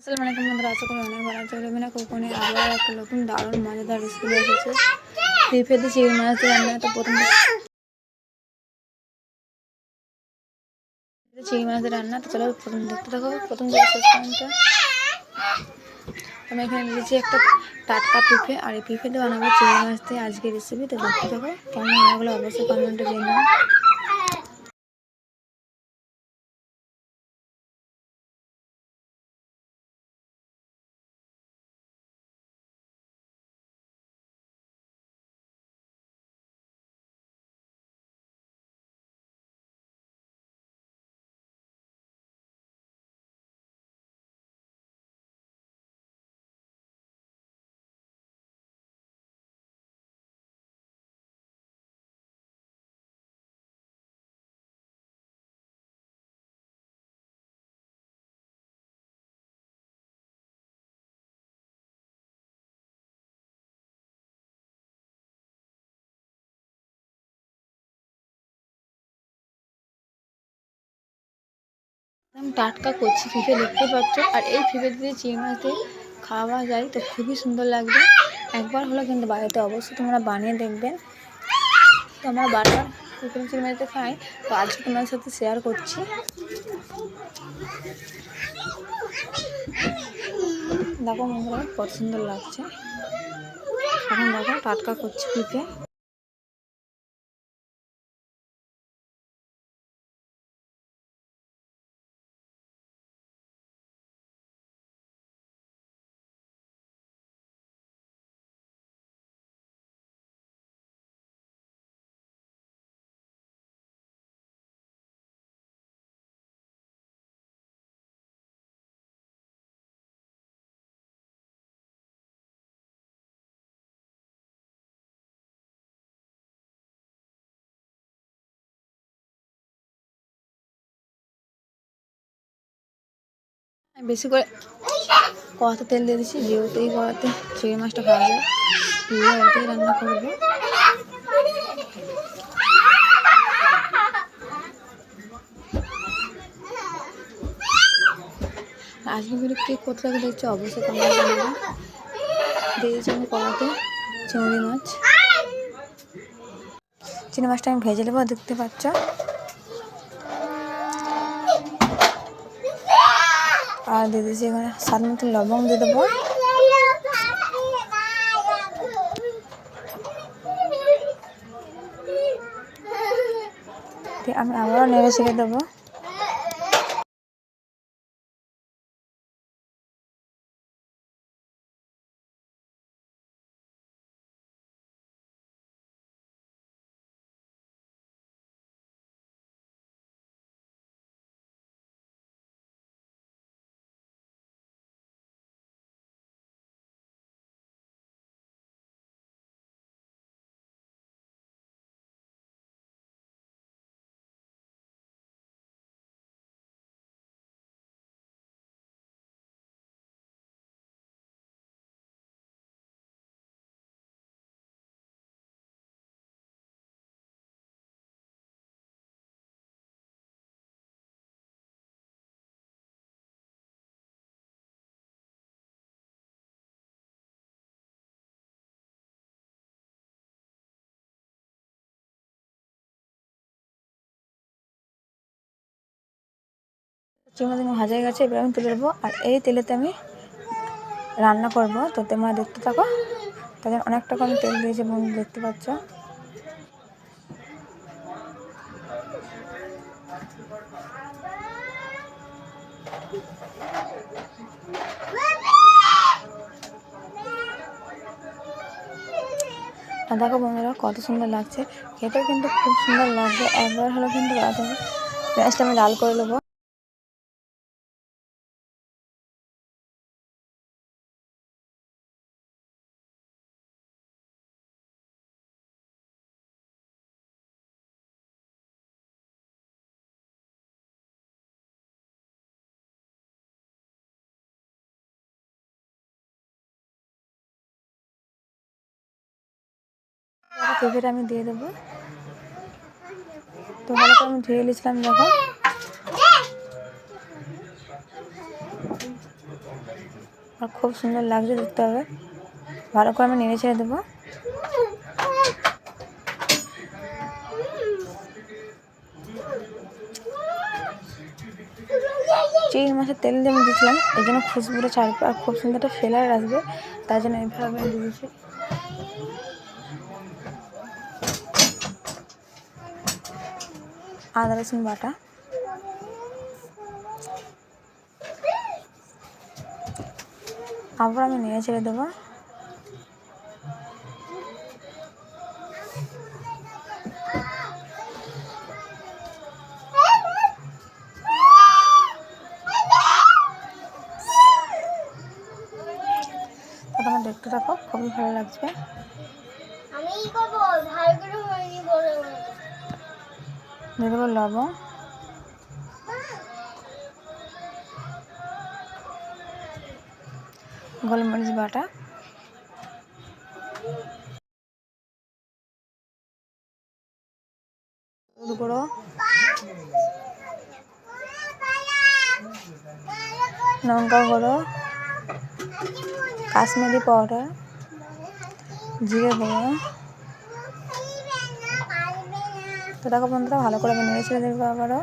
আসসালামু আলাইকুম বন্ধুরা, আশা করি অনেক ভালো আছো। রবিনা কোকনে আবার একটা নতুন দারুণ মজাদার রেসিপি নিয়ে এসেছে। পেঁপেতে চিংড়ি মাছ দিয়ে রান্না। তো চিংড়ি মাছ দিয়ে রান্না, তো চলো প্রথম দেখতে থাকো, প্রথম থেকে শেষ পর্যন্ত। আমি এখানে নিয়েছি একটা টাটকা পেঁপে, আর এই পেঁপে দিয়ে বানাবো চিংড়ি মাছ দিয়ে আজকে রেসিপি। তো দেখতে থাকো, কেমন লাগলো অবশ্যই কমেন্টে জানিও। টাটকা কচি পেঁপে দেখতে পাচ্ছ, আর এই পেঁপে দিয়ে চিংড়ি মাছ দিয়ে খাওয়া যায় তো খুবই সুন্দর লাগবে। একবার হলো কিন্তু বাড়িতে অবশ্যই তোমরা বানিয়ে দেখবে। তো আমরা বারবার পেঁপে চিংড়ি মাছ দিয়ে খাই, তো আজকে তোমাদের সাথে শেয়ার করছি। দেখো বন্ধুরা কত সুন্দর লাগছে। এখন দেখো টাটকা কচি পেঁপে। আমি বেশি করে কড়াতে তেল দিয়ে দিচ্ছি, যেহেতু এই কড়াতে চিংড়ি মাছটা খাওয়া যায়, দিয়ে ওটাই রান্না করবো। আজকে ভিডিও কে কোথা থেকে দেখছো অবশ্যই কমেন্ট করবে। দিয়ে দিচ্ছি আমি কড়াতে চিংড়ি মাছ। চিংড়ি মাছটা আমি ভেজে নেবো, দেখতে পাচ্ছ। আর দিয়ে দিচ্ছি এখানে স্বাদ মতো লবঙ্গ দিয়ে দেবো। আমি আবারও নেড়ে ছেড়ে দেবো। চিংড়ি মাছ ভাজা হয়ে গেছে, এবার আমি তুলে দেবো। আর এই তেলেতে আমি রান্না করবো, তো তোমরা দেখতে থাকো। তাদের অনেকটা কম তেল দিয়েছে বন্ধু, দেখতে পাচ্ছ। আর দেখো বন্ধুরা কত সুন্দর লাগছে, খেতেও কিন্তু খুব সুন্দর লাগবে। একবার হলো কিন্তু পেঁয়াজটা আমি লাল করে নেবো। পেঁপেটা আমি দিয়ে দেবো। তো ভালো করে আমি ধুয়ে নিয়েছিলাম। দেখো আর খুব সুন্দর লাগছে দেখতে হবে। ভালো করে আমি নেড়ে ছেড়ে দেবো। চিংড়ি মাছের তেল দিয়ে আমি দিয়েছিলাম, এই জন্য খুশবুটা ছাড়বে আর খুব সুন্দর একটা ফ্লেভার আসবে, তাই জন্য এইভাবে আমি দিয়েছি। আদা রসুন বাটা, আবার আমি নেড়ে ছেড়ে দেবো। তোমার দেখতে থাকো, খুবই ভালো লাগবে। দিয়ে দেবো লবণ, গোলমরিচ বাটা, গুঁড়ো, লঙ্কা গুঁড়ো, কাশ্মীরি পাউডার, জিরে গুঁড়ো। তো দেখো বন্ধুরা, ভালো করে আমি নেড়ে ছেড়ে দেবো আবারও।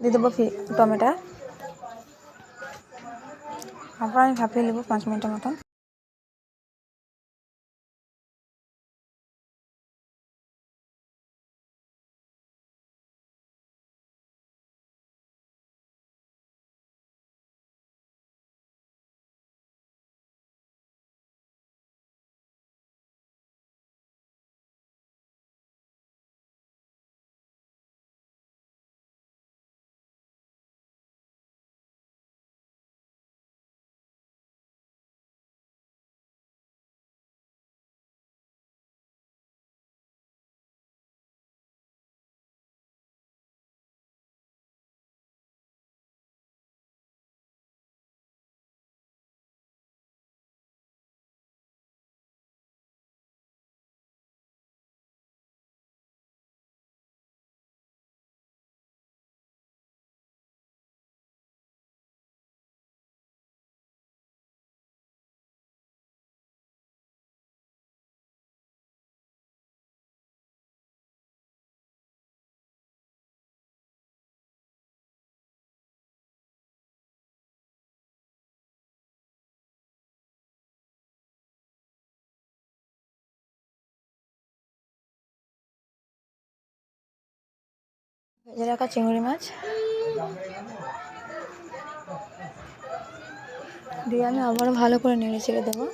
দিয়ে দেবো টমেটো, আবার আমি ভাপিয়ে নেবো 5 মিনিটের মতন। ভেজে রাখা চিংড়ি মাছ দিয়ে আমি আবারও ভালো করে নেড়ে ছেড়ে দেবো।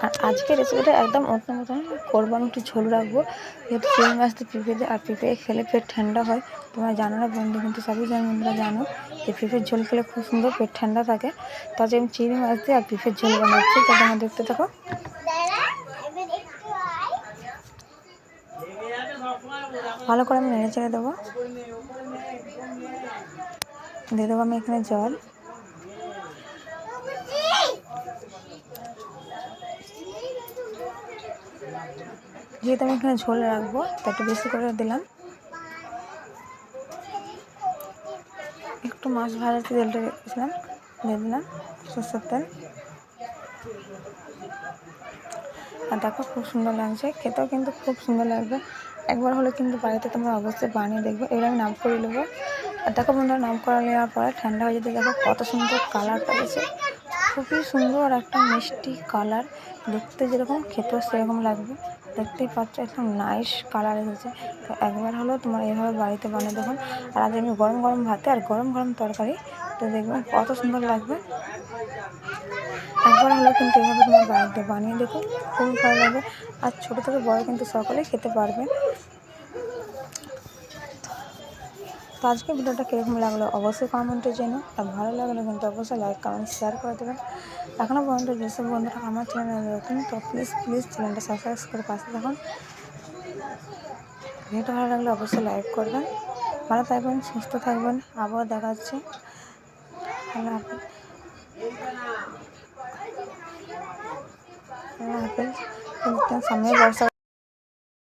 আর আজকের রেসিপিটা একদম অন্য মতন করবো, আমি একটু ঝোল রাখবো, যেহেতু চিংড়ি মাছ দিয়ে পেঁপে দিয়ে, আর পেঁপে খেলে পেট ঠান্ডা হয়। তোমরা জানো না বন্ধু, কিন্তু সবই জানো, বন্ধুরা জানো যে পেঁপের ঝোল খেলে খুব সুন্দর পেট ঠান্ডা থাকে। তাতে আমি চিংড়ি মাছ দিয়ে আর পেঁপের ঝোল বানাচ্ছি, তো তোমরা দেখতে থাকো। ভালো করে আমি নেড়ে ছেড়ে দেবো। দিয়ে দেবো আমি এখানে জল, যেহেতু আমি এখানে ঝোল রাখবো তো একটু বেশি করে দিলাম। একটু মাছ ভাজাতে তেলটা রেখেছিলাম, দিয়ে দিলাম সরষের তেল। আর দেখো খুব সুন্দর লাগছে, খেতেও কিন্তু খুব সুন্দর লাগবে। একবার হলে কিন্তু বাড়িতে তোমরা অবশ্যই বানিয়ে দেখবে। এবার আমি নাম করে নেবো। আর দেখো বন্ধুরা, নাম করা নেওয়ার পরে ঠান্ডা হয়ে যেতে দেখো কত সুন্দর কালারটা গেছে, খুবই সুন্দর একটা মিষ্টি কালার, দেখতে যেরকম খেতেও সেরকম লাগবে। দেখতেই পাচ্ছ একদম নাইস কালার এসেছে। তো একবার হলেও তোমরা এইভাবে বাড়িতে বানিয়ে দেখুন। আর আজ আমি গরম গরম ভাতে আর গরম গরম তরকারি, তো দেখবেন কত সুন্দর লাগবে। একবার হলেও কিন্তু এইভাবে তোমার বাড়িতে বানিয়ে দেখো, খুবই ভালো লাগবে। আর ছোটো থেকে বড় কিন্তু সকলেই খেতে পারবে। তো আজকে ভিডিওটা কীরকম লাগলো অবশ্যই কমেন্টে জানো। আর ভালো লাগলে কিন্তু অবশ্যই লাইক কমেন্ট শেয়ার করে দেবেন। এখনও পর্যন্ত যেসব বন্ধুরা আমার চ্যানেলে নতুন, তো প্লিজ চ্যানেলটা সাবস্ক্রাইব করে পাশে থাকুন। ভিডিওটা ভালো লাগলে অবশ্যই লাইক করবেন। ভালো থাকবেন, সুস্থ থাকবেন। আবার দেখা যাচ্ছে। আল্লাহ হাফেজ। আল্লাহ হাফেজ। সামনে বর্ষা।